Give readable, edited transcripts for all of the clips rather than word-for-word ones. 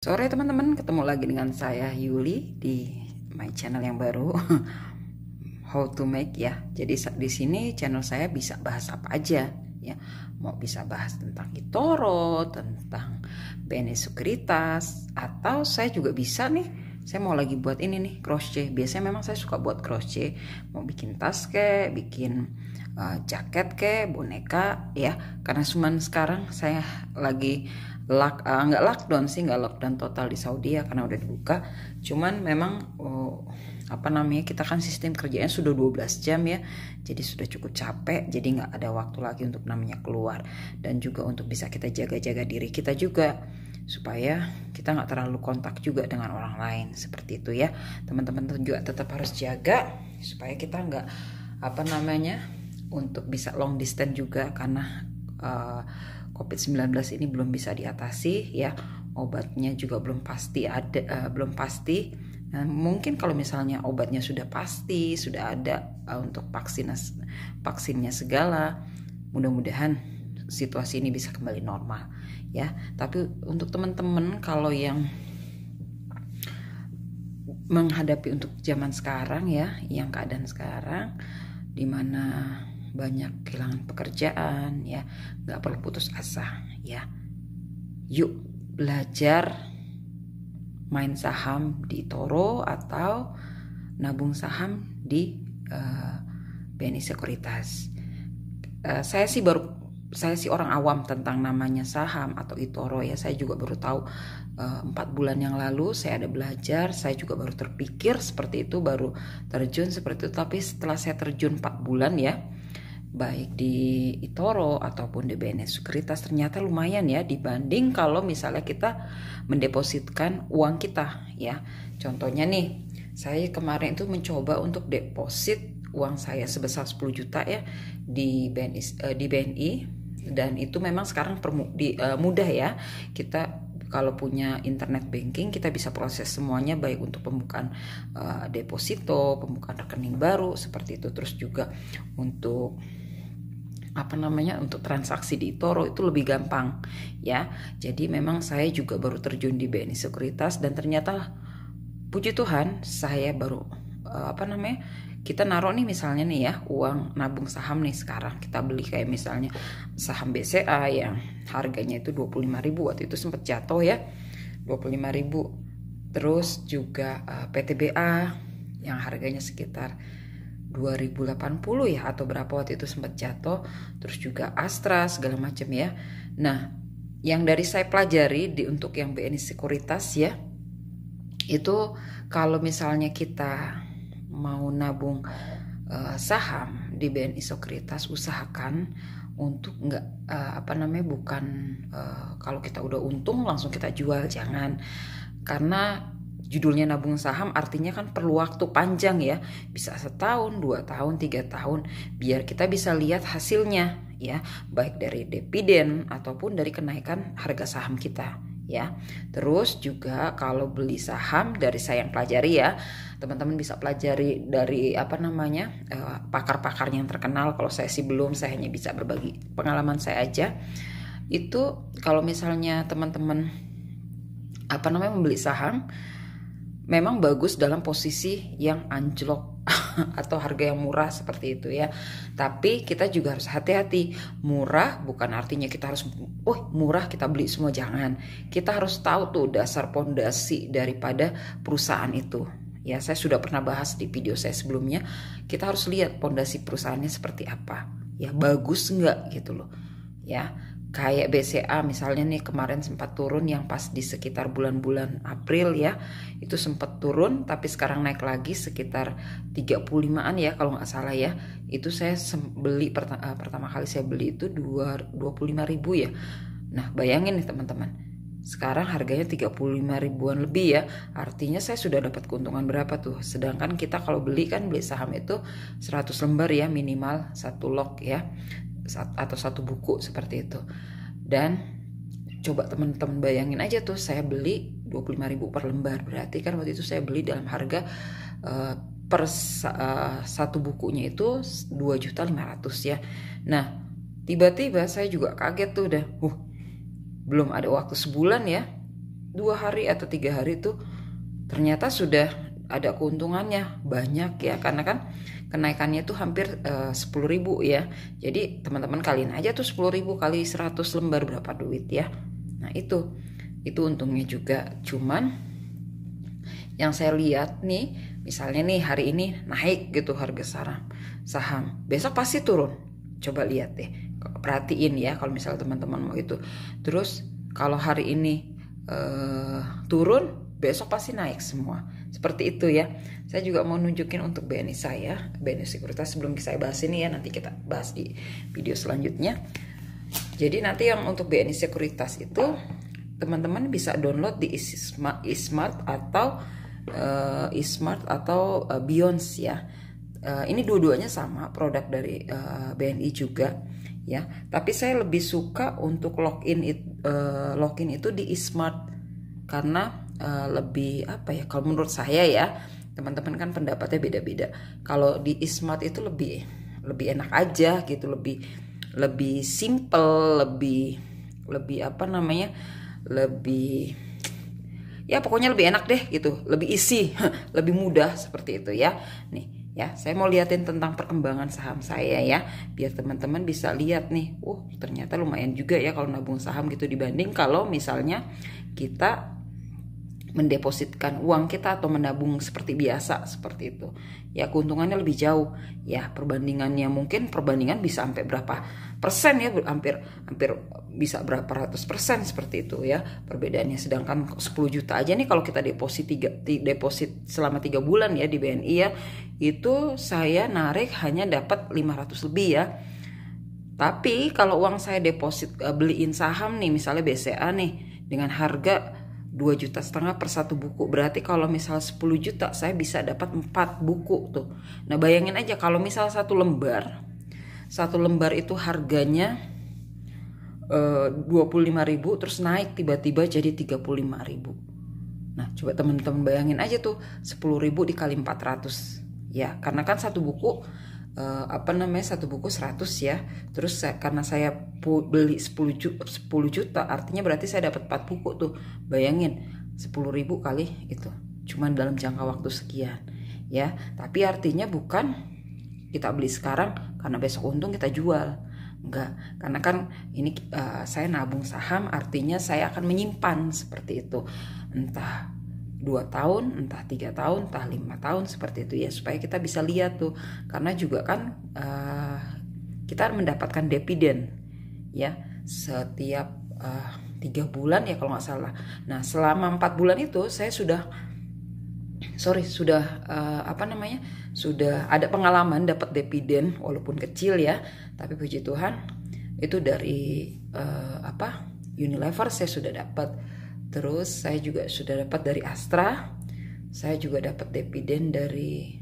Sore teman-teman, ketemu lagi dengan saya Yuli di my channel yang baru How to Make ya. Jadi di sini channel saya bisa bahas apa aja ya. Mau bisa bahas tentang eToro, tentang BNI Sekuritas, atau saya juga bisa nih. Saya mau lagi buat ini nih, crochet. Biasanya memang saya suka buat crochet, mau bikin tas kek, bikin jaket kek, boneka ya. Karena cuman sekarang saya lagi nggak lockdown sih, nggak lockdown total di Saudi ya, karena udah dibuka. Cuman memang kita kan sistem kerjanya sudah 12 jam ya, jadi sudah cukup capek, jadi nggak ada waktu lagi untuk namanya keluar, dan juga untuk bisa kita jaga-jaga diri kita juga supaya kita nggak terlalu kontak juga dengan orang lain, seperti itu ya teman-teman. Juga tetap harus jaga supaya kita nggak untuk bisa long distance juga, karena COVID-19 ini belum bisa diatasi ya, obatnya juga belum pasti ada, belum pasti. Nah, mungkin kalau misalnya obatnya sudah pasti, sudah ada untuk vaksinnya segala, mudah-mudahan situasi ini bisa kembali normal ya. Tapi untuk teman-teman kalau yang menghadapi untuk zaman sekarang ya, yang keadaan sekarang dimana banyak kehilangan pekerjaan ya, nggak perlu putus asa ya. Yuk belajar main saham di eToro atau nabung saham di BNI Sekuritas. Saya sih orang awam tentang namanya saham atau eToro ya. Saya juga baru tahu 4 bulan yang lalu saya ada belajar. Saya juga baru terpikir seperti itu, baru terjun seperti itu. Tapi setelah saya terjun 4 bulan ya, baik di eToro ataupun di BNI Sekuritas, ternyata lumayan ya dibanding kalau misalnya kita mendepositkan uang kita ya. Contohnya nih, saya kemarin itu mencoba untuk deposit uang saya sebesar 10 juta ya di BNI, dan itu memang sekarang mudah ya. Kita kalau punya internet banking, kita bisa proses semuanya, baik untuk pembukaan deposito, pembukaan rekening baru seperti itu, terus juga untuk untuk transaksi di eToro itu lebih gampang ya. Jadi memang saya juga baru terjun di BNI Sekuritas, dan ternyata puji Tuhan saya baru kita naruh nih misalnya nih ya, uang nabung saham nih, sekarang kita beli kayak misalnya saham BCA yang harganya itu 25.000, waktu itu sempat jatuh ya 25.000. Terus juga PTBA yang harganya sekitar 2080 ya atau berapa, waktu itu sempat jatuh. Terus juga Astra segala macam ya. Nah, yang dari saya pelajari untuk yang BNI Sekuritas ya, itu kalau misalnya kita mau nabung saham di BNI Sekuritas, usahakan untuk bukan kalau kita udah untung langsung kita jual, jangan. Karena judulnya nabung saham artinya kan perlu waktu panjang ya, bisa 1 tahun, 2 tahun, 3 tahun, biar kita bisa lihat hasilnya ya, baik dari dividen ataupun dari kenaikan harga saham kita ya. Terus juga kalau beli saham, dari saya yang pelajari ya, teman-teman bisa pelajari dari pakar-pakarnya yang terkenal. Kalau saya sih belum, saya hanya bisa berbagi pengalaman saya aja. Itu kalau misalnya teman-teman membeli saham, memang bagus dalam posisi yang anjlok atau harga yang murah seperti itu ya. Tapi kita juga harus hati-hati. Murah bukan artinya kita harus murah kita beli semua, jangan. Kita harus tahu tuh dasar pondasi daripada perusahaan itu. Ya, saya sudah pernah bahas di video saya sebelumnya. Kita harus lihat pondasi perusahaannya seperti apa. Ya, bagus enggak gitu loh. Ya, kayak BCA misalnya nih, kemarin sempat turun yang pas di sekitar bulan-bulan April ya, itu sempat turun, tapi sekarang naik lagi sekitar 35-an ya kalau nggak salah ya. Itu saya beli pertama kali saya beli itu 25.000 ya. Nah, bayangin nih teman-teman, sekarang harganya 35.000-an lebih ya. Artinya saya sudah dapat keuntungan berapa tuh. Sedangkan kita kalau beli saham itu 100 lembar ya minimal, 1 lot ya, atau 1 buku seperti itu. Dan coba teman-teman bayangin aja tuh, saya beli 25.000 per lembar, berarti kan waktu itu saya beli dalam harga per 1 bukunya itu 2.500.000 ya. Nah, tiba-tiba saya juga kaget tuh, belum ada waktu sebulan ya, 2 hari atau 3 hari tuh ternyata sudah ada keuntungannya banyak ya, karena kan kenaikannya tuh hampir 10.000 ya. Jadi teman-teman kalian aja tuh 10.000 kali 100 lembar berapa duit ya. Nah itu untungnya juga. Cuman yang saya lihat nih, misalnya nih hari ini naik gitu harga saham, besok pasti turun. Coba lihat deh, perhatiin ya kalau misalnya teman-teman mau itu. Terus kalau hari ini turun, besok pasti naik semua. Seperti itu ya. Saya juga mau nunjukin untuk BNI saya, BNI Sekuritas, sebelum saya bahas ini ya, nanti kita bahas di video selanjutnya. Jadi nanti yang untuk BNI Sekuritas itu teman-teman bisa download di eSmart atau Beyonce ya. Ini dua-duanya sama, produk dari BNI juga ya. Tapi saya lebih suka untuk login itu di eSmart karena lebih apa ya? Kalau menurut saya ya, teman-teman kan pendapatnya beda-beda. Kalau di eSmart itu lebih enak aja gitu, lebih simple, lebih apa namanya? Lebih ya pokoknya lebih enak deh gitu, lebih easy, lebih mudah seperti itu ya. Nih ya, saya mau liatin tentang perkembangan saham saya ya, biar teman-teman bisa lihat nih, ternyata lumayan juga ya kalau nabung saham gitu, dibanding kalau misalnya kita mendepositkan uang kita atau menabung seperti biasa seperti itu ya. Keuntungannya lebih jauh ya, perbandingan bisa sampai berapa persen ya, hampir bisa berapa ratus persen seperti itu ya perbedaannya. Sedangkan 10 juta aja nih kalau kita deposit selama 3 bulan ya di BNI ya, itu saya narik hanya dapat 500 lebih ya. Tapi kalau uang saya deposit beliin saham nih, misalnya BCA nih dengan harga 2,5 juta per satu buku, berarti kalau misal 10 juta saya bisa dapat 4 buku tuh. Nah bayangin aja kalau misal satu lembar itu harganya 25.000, terus naik tiba-tiba jadi 35.000. Nah coba teman-teman bayangin aja tuh, 10.000 dikali 400 ya, karena kan satu buku 100 ya. Terus karena saya beli 10 juta, artinya berarti saya dapat 4 buku tuh. Bayangin 10.000 kali itu, cuman dalam jangka waktu sekian ya. Tapi artinya bukan kita beli sekarang karena besok untung kita jual, enggak. Karena kan ini saya nabung saham, artinya saya akan menyimpan seperti itu, entah 2 tahun, entah 3 tahun, entah 5 tahun seperti itu ya, supaya kita bisa lihat tuh. Karena juga kan kita mendapatkan dividen ya setiap 3 bulan ya kalau nggak salah. Nah selama 4 bulan itu saya sudah ada pengalaman dapat dividen, walaupun kecil ya, tapi puji Tuhan itu dari Unilever saya sudah dapat. Terus saya juga sudah dapat dari Astra. Saya juga dapat dividen dari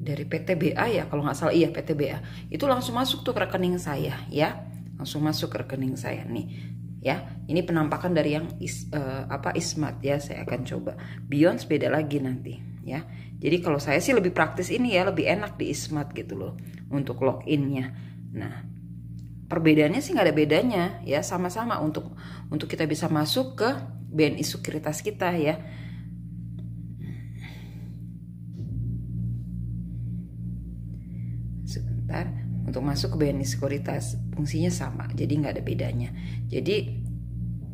PTBA ya kalau nggak salah, iya PTBA. Itu langsung masuk tuh ke rekening saya ya, langsung masuk ke rekening saya nih ya. Ini penampakan dari yang eSmart ya. Saya akan coba Beyonce, beda lagi nanti ya. Jadi kalau saya sih lebih praktis ini ya, lebih enak di eSmart gitu loh untuk loginnya. Nah perbedaannya sih nggak ada bedanya ya, sama-sama untuk kita bisa masuk ke BNI Sekuritas kita ya. Sebentar, untuk masuk ke BNI Sekuritas fungsinya sama, jadi nggak ada bedanya. Jadi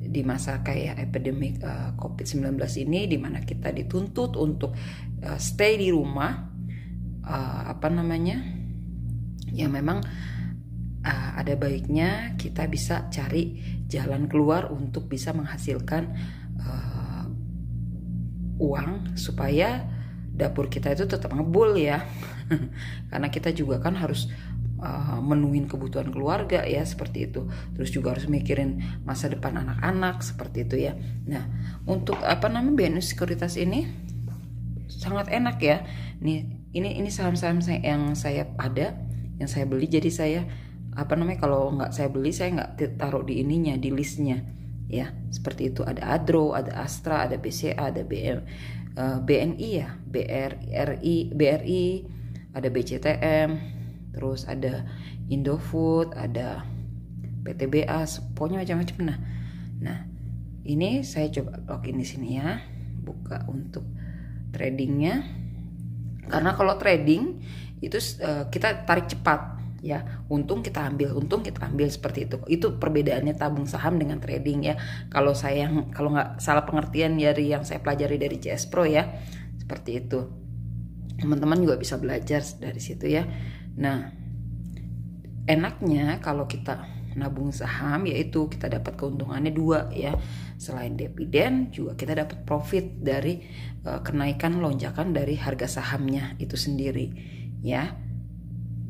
di masa kayak epidemik COVID-19 ini, dimana kita dituntut untuk stay di rumah, ya memang ada baiknya kita bisa cari jalan keluar untuk bisa menghasilkan uang supaya dapur kita itu tetap ngebul ya. Karena kita juga kan harus menuhin kebutuhan keluarga ya, seperti itu. Terus juga harus mikirin masa depan anak-anak seperti itu ya. Nah untuk BNI Sekuritas ini sangat enak ya. Ini saham-saham yang saya beli, jadi saya kalau nggak saya beli, saya nggak taruh di ininya, di listnya ya, seperti itu. Ada Adro, ada Astra, ada BCA, ada BNI ya, BRI, ada BCTM, terus ada Indofood, ada PTBA, pokoknya macam-macam. Nah ini saya coba login di sini ya, buka untuk tradingnya. Karena kalau trading itu kita tarik cepat ya, untung kita ambil seperti itu. Itu perbedaannya tabung saham dengan trading ya. Kalau nggak salah pengertian dari yang saya pelajari dari CS Pro ya, seperti itu. Teman-teman juga bisa belajar dari situ ya. Nah, enaknya kalau kita nabung saham yaitu kita dapat keuntungannya dua ya. Selain dividen juga kita dapat profit dari kenaikan lonjakan dari harga sahamnya itu sendiri ya.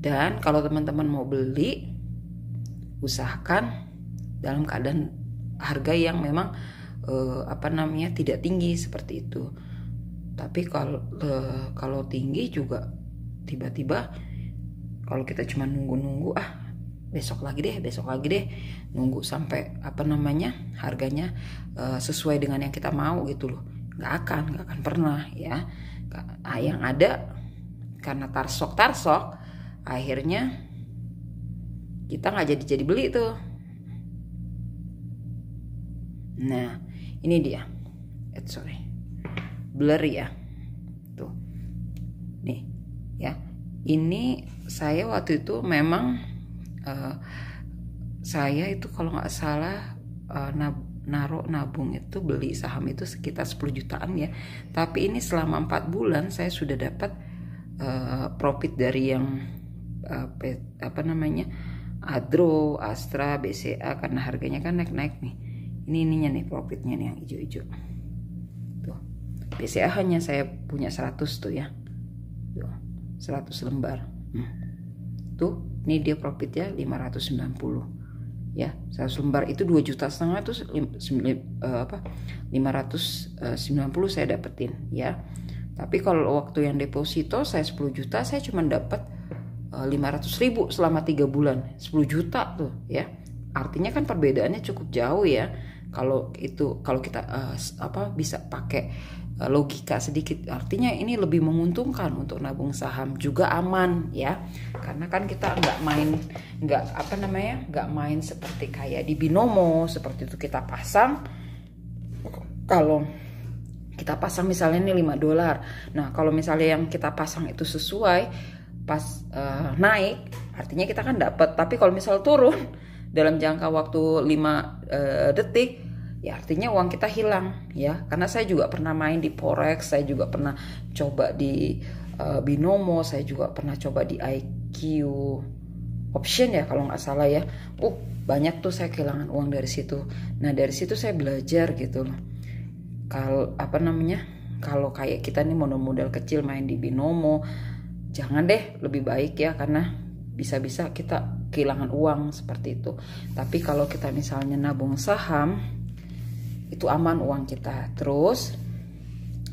Dan kalau teman-teman mau beli, usahakan dalam keadaan harga yang memang tidak tinggi seperti itu. Tapi kalau tinggi juga tiba-tiba kalau kita cuma nunggu besok lagi deh, nunggu sampai harganya sesuai dengan yang kita mau gitu loh, nggak akan pernah ya. Yang ada karena tarsok akhirnya kita nggak jadi beli tuh. Nah ini dia, blurry ya tuh nih ya. Ini saya waktu itu memang saya itu kalau nggak salah nabung itu, beli saham itu sekitar 10 jutaan ya. Tapi ini selama 4 bulan saya sudah dapat profit dari yang Adro, Astra, BCA, karena harganya kan naik nih. Ini ininya nih profitnya nih yang hijau-hijau tuh. BCA hanya saya punya 100 tuh ya, tuh 100 lembar tuh. Ini dia profitnya 590 ya. 100 lembar itu 2,5 juta tuh 590 saya dapetin ya. Tapi kalau waktu yang deposito saya 10 juta, saya cuma dapat 500.000 selama 3 bulan. 10 juta tuh ya. Artinya kan perbedaannya cukup jauh ya. Kalau kita bisa pakai logika sedikit, artinya ini lebih menguntungkan untuk nabung saham, juga aman ya. Karena kan kita nggak main seperti kayak di binomo seperti itu. Kita pasang, kalau kita pasang misalnya ini $5. Nah kalau misalnya yang kita pasang itu sesuai pas naik, artinya kita kan dapat. Tapi kalau misal turun dalam jangka waktu 5 detik, ya artinya uang kita hilang ya. Karena saya juga pernah main di forex, saya juga pernah coba di binomo, saya juga pernah coba di IQ option ya kalau nggak salah ya. Banyak tuh saya kehilangan uang dari situ. Nah dari situ saya belajar gitu loh. Kalau kayak kita nih modal kecil main di binomo, jangan deh, lebih baik ya, karena bisa-bisa kita kehilangan uang seperti itu. Tapi kalau kita misalnya nabung saham, itu aman uang kita. Terus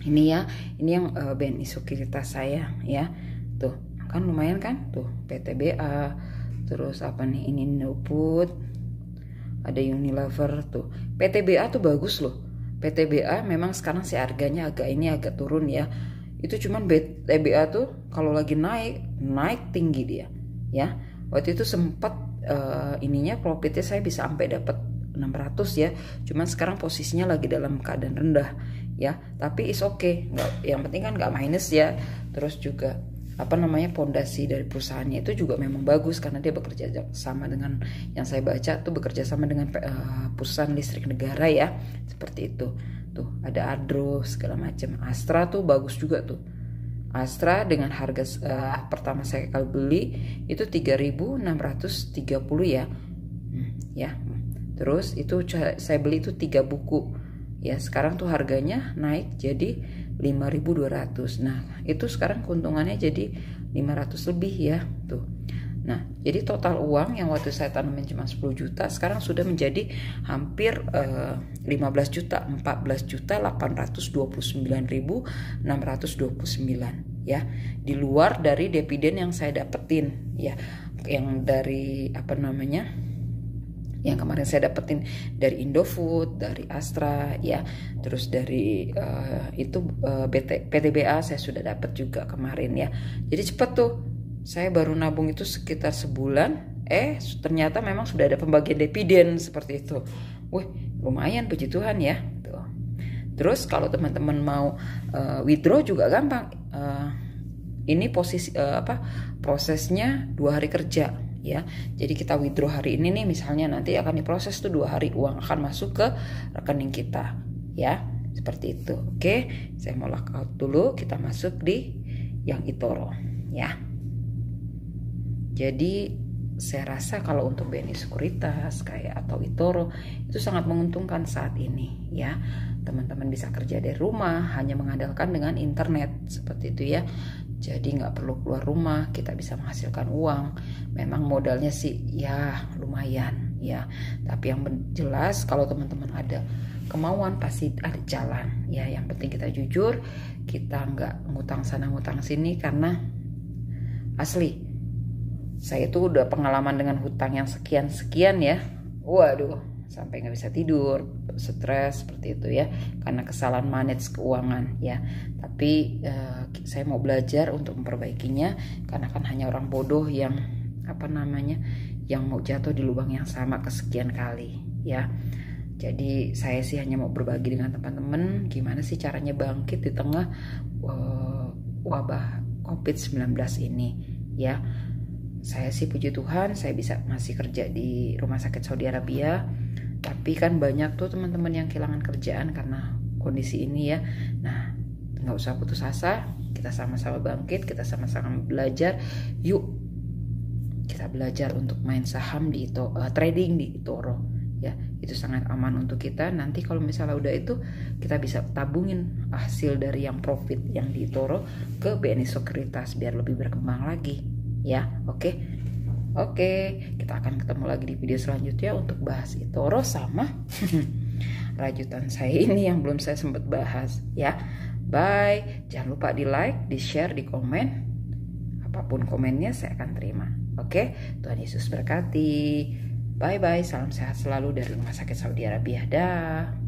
ini ya, ini yang BNI Sekuritas saya ya. Tuh, kan lumayan kan? Tuh, PTBA. Terus ini Noput. Ada Unilever tuh. PTBA tuh bagus loh. PTBA memang sekarang sih harganya agak turun ya. Itu cuman PTBA tuh kalau lagi naik tinggi dia ya. Waktu itu sempat profitnya saya bisa sampai dapat 600 ya. Cuman sekarang posisinya lagi dalam keadaan rendah ya. Tapi is okay. Yang penting kan nggak minus ya. Terus juga pondasi dari perusahaannya itu juga memang bagus, karena dia bekerja sama dengan, yang saya baca tuh bekerja sama dengan perusahaan listrik negara ya, seperti itu. Tuh ada Adro segala macam. Astra tuh bagus juga tuh. Astra dengan harga pertama saya kali beli itu 3.630 ya. Ya. Terus itu saya beli itu 3 buku. Ya, sekarang tuh harganya naik jadi 5.200. Nah, itu sekarang keuntungannya jadi 500 lebih ya, tuh. Nah, jadi total uang yang waktu saya tanamin cuma 10 juta, sekarang sudah menjadi hampir 15 juta, 14.829.629 ya. Di luar dari dividen yang saya dapetin ya, yang dari yang kemarin saya dapetin dari Indofood, dari Astra ya, terus dari PTBA saya sudah dapat juga kemarin ya. Jadi cepet tuh, saya baru nabung itu sekitar sebulan, ternyata memang sudah ada pembagian dividen seperti itu. Lumayan, puji Tuhan ya. Tuh. Terus kalau teman-teman mau withdraw juga gampang. Ini prosesnya 2 hari kerja ya. Jadi kita withdraw hari ini nih, misalnya nanti akan diproses tuh 2 hari, uang akan masuk ke rekening kita ya. Seperti itu. Oke, saya mau lockout dulu, kita masuk di yang eToro ya. Jadi saya rasa kalau untuk BNI Sekuritas kayak atau eToro itu sangat menguntungkan saat ini ya. Teman-teman bisa kerja dari rumah hanya mengandalkan dengan internet seperti itu ya. Jadi nggak perlu keluar rumah, kita bisa menghasilkan uang. Memang modalnya sih ya lumayan ya. Tapi yang jelas kalau teman-teman ada kemauan pasti ada jalan ya. Yang penting kita jujur, kita nggak ngutang sana ngutang sini, karena asli saya tuh udah pengalaman dengan hutang yang sekian ya. Waduh, sampai nggak bisa tidur, stres seperti itu ya, karena kesalahan manage keuangan ya. Tapi saya mau belajar untuk memperbaikinya, karena kan hanya orang bodoh yang yang mau jatuh di lubang yang sama kesekian kali ya. Jadi saya sih hanya mau berbagi dengan teman-teman gimana sih caranya bangkit di tengah wabah COVID-19 ini ya. Saya sih puji Tuhan saya bisa masih kerja di rumah sakit Saudi Arabia. Tapi kan banyak tuh teman-teman yang kehilangan kerjaan karena kondisi ini ya. Nah, nggak usah putus asa, kita sama-sama bangkit, kita sama-sama belajar. Yuk, kita belajar untuk main saham di trading di eToro ya. Itu sangat aman untuk kita. Nanti kalau misalnya udah itu, kita bisa tabungin hasil dari yang profit yang di eToro ke BNI Sekuritas biar lebih berkembang lagi ya. Oke, kita akan ketemu lagi di video selanjutnya untuk bahas eToro sama rajutan saya ini yang belum saya sempat bahas ya. Bye, jangan lupa di like, di share, di komen. Apapun komennya saya akan terima. Oke, Tuhan Yesus berkati. Bye bye, salam sehat selalu dari Rumah Sakit Saudi Arabia. Dah.